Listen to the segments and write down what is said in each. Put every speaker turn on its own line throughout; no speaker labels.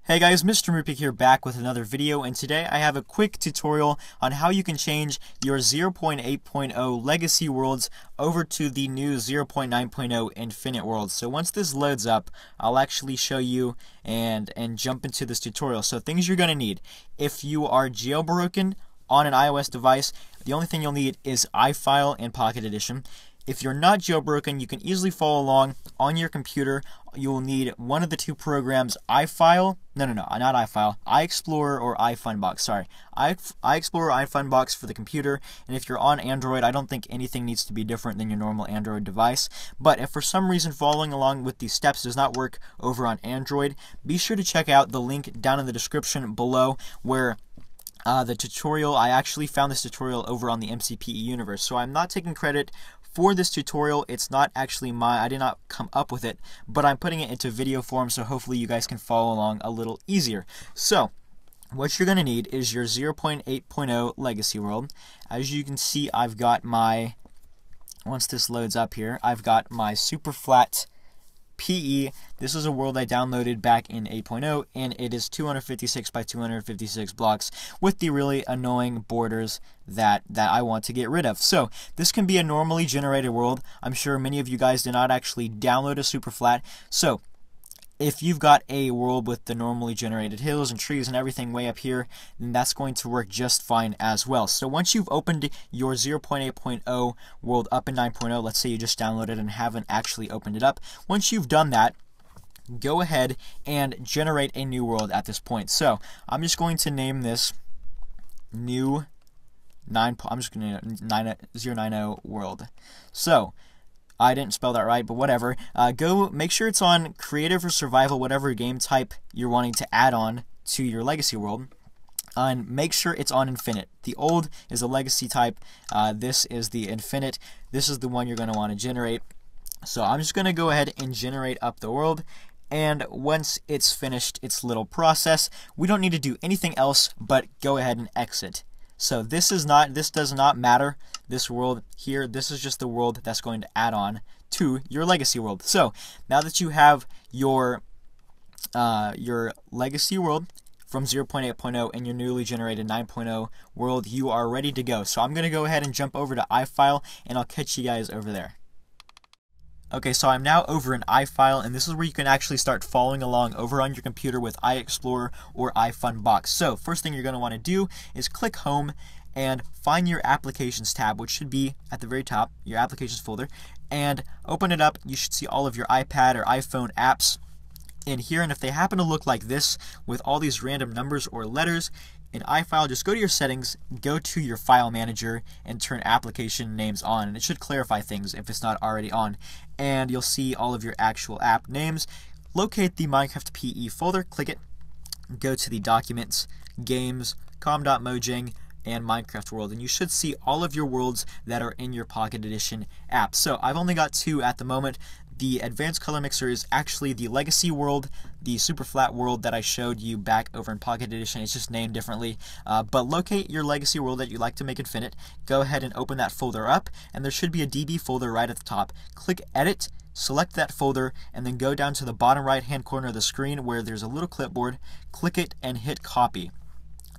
Hey guys, Mr. Murphy here back with another video, and today I have a quick tutorial on how you can change your 0.8.0 legacy worlds over to the new 0.9.0 infinite worlds. So once this loads up, I'll actually show you and jump into this tutorial. So things you're going to need: if you are jailbroken on an iOS device, the only thing you'll need is iFile and Pocket Edition. If you're not jailbroken, you can easily follow along on your computer. You'll need one of the two programs, iFile, not iFile, iExplorer or iFunBox, sorry. iExplorer or iFunBox for the computer, and if you're on Android, I don't think anything needs to be different than your normal Android device. But if for some reason following along with these steps does not work over on Android, be sure to check out the link down in the description below where the tutorial, I actually found this tutorial over on the MCPE Universe. So I'm not taking credit for this tutorial. It's not actually I did not come up with it, but I'm putting it into video form, so hopefully you guys can follow along a little easier. So what you're going to need is your 0.8.0 legacy world. As you can see, I've got my, once this loads up here, I've got my super flat PE. This is a world I downloaded back in 8.0, and it is 256 by 256 blocks with the really annoying borders that I want to get rid of. So this can be a normally generated world. I'm sure many of you guys did not actually download a super flat. So if you've got a world with the normally generated hills and trees and everything way up here, then that's going to work just fine as well. So once you've opened your 0.8.0 world up in 9.0, let's say you just downloaded and haven't actually opened it up, once you've done that, go ahead and generate a new world at this point. So I'm just going to name this new 090 world. So I didn't spell that right, but whatever. Go make sure it's on creative or survival, whatever game type you're wanting to add on to your legacy world. And make sure it's on infinite. The old is a legacy type. This is the infinite. This is the one you're going to want to generate. So I'm just going to go ahead and generate up the world. And once it's finished its little process, we don't need to do anything else but go ahead and exit. So this does not matter, this world here. This is just the world that's going to add on to your legacy world. So now that you have your legacy world from 0.8.0 and your newly generated 9.0 world, you are ready to go. So I'm going to go ahead and jump over to iFile, and I'll catch you guys over there. Okay, so I'm now over in iFile, and this is where you can actually start following along over on your computer with iExplorer or iFunBox. So first thing you're going to want to do is click Home and find your Applications tab, which should be at the very top, your Applications folder, and open it up. You should see all of your iPad or iPhone apps in here, and if they happen to look like this with all these random numbers or letters, in iFile, just go to your settings, go to your file manager, and turn application names on, and it should clarify things if it's not already on. And you'll see all of your actual app names. Locate the Minecraft PE folder, click it, go to the Documents, Games, com.mojang, and Minecraft World, and you should see all of your worlds that are in your Pocket Edition app. So I've only got two at the moment. The Advanced Color Mixer is actually the Legacy World. The Super Flat World that I showed you back over in Pocket Edition, it's just named differently. But locate your Legacy World that you'd like to make infinite. Go ahead and open that folder up, and there should be a DB folder right at the top. Click Edit, select that folder, and then go down to the bottom right-hand corner of the screen where there's a little clipboard. Click it and hit Copy.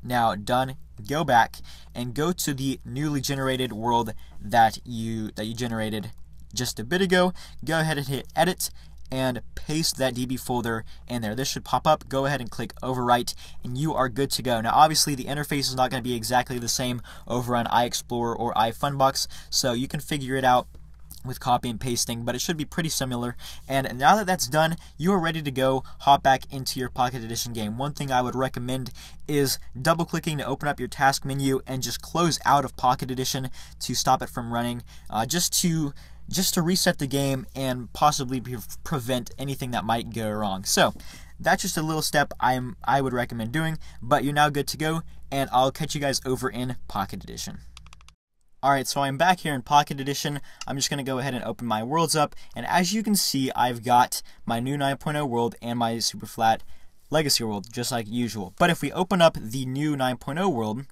Now, done. Go back and go to the newly generated world that you generated just a bit ago. Go ahead and hit Edit and paste that DB folder in there. This should pop up. Go ahead and click Overwrite, and you are good to go. Now, obviously, the interface is not going to be exactly the same over on iExplorer or iFunBox, so you can figure it out with copy and pasting, but it should be pretty similar. And now that that's done, you are ready to go. Hop back into your Pocket Edition game. One thing I would recommend is double clicking to open up your task menu and just close out of Pocket Edition to stop it from running, just to reset the game and possibly prevent anything that might go wrong. So that's just a little step I would recommend doing, but you're now good to go, and I'll catch you guys over in Pocket Edition. Alright, so I'm back here in Pocket Edition. I'm just going to go ahead and open my worlds up, and as you can see, I've got my new 9.0 world and my super flat legacy world, just like usual. But if we open up the new 9.0 world,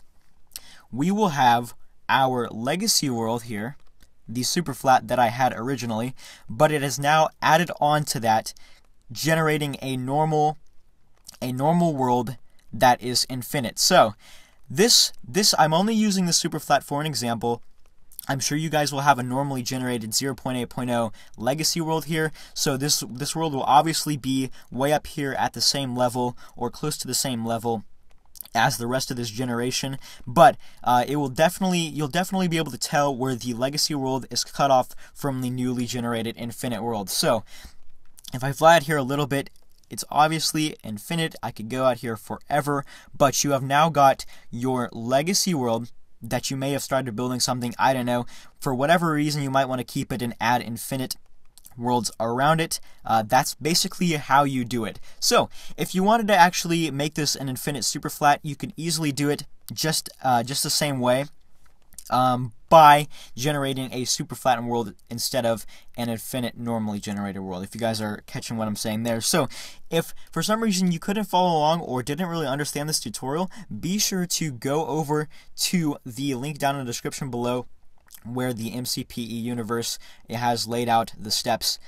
we will have our legacy world here, the super flat that I had originally, but it has now added on to that, generating a normal a normal world that is infinite. So this I'm only using the superflat for an example. I'm sure you guys will have a normally generated 0.8.0 legacy world here, so this world will obviously be way up here at the same level or close to the same level as the rest of this generation, but you'll definitely be able to tell where the legacy world is cut off from the newly generated infinite world. So if I fly out here a little bit, it's obviously infinite. I could go out here forever, but you have now got your legacy world that you may have started building something, I don't know, for whatever reason you might want to keep it and add infinite worlds around it. That's basically how you do it. So if you wanted to actually make this an infinite superflat, you could easily do it just the same way, by generating a superflattened world instead of an infinite normally generated world, if you guys are catching what I'm saying there. So if for some reason you couldn't follow along or didn't really understand this tutorial, be sure to go over to the link down in the description below where the MCPE Universe, it has laid out the steps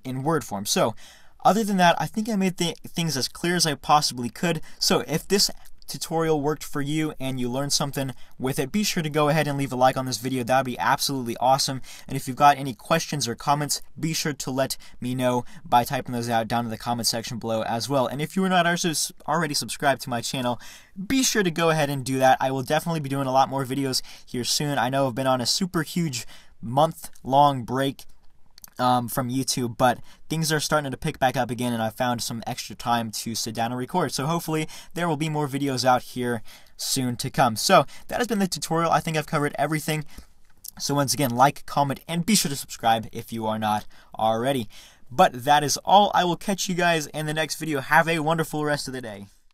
in Word form. So other than that, I think I made things as clear as I possibly could. So if this tutorial worked for you and you learned something with it, be sure to go ahead and leave a like on this video. That would be absolutely awesome. And if you've got any questions or comments, be sure to let me know by typing those out down in the comment section below as well. And if you are not already subscribed to my channel, be sure to go ahead and do that. I will definitely be doing a lot more videos here soon. I know I've been on a super huge month-long break from YouTube, but things are starting to pick back up again, and I found some extra time to sit down and record. So hopefully there will be more videos out here soon to come. So that has been the tutorial. I think I've covered everything. So once again, like, comment, and be sure to subscribe if you are not already. But that is all. I will catch you guys in the next video. Have a wonderful rest of the day.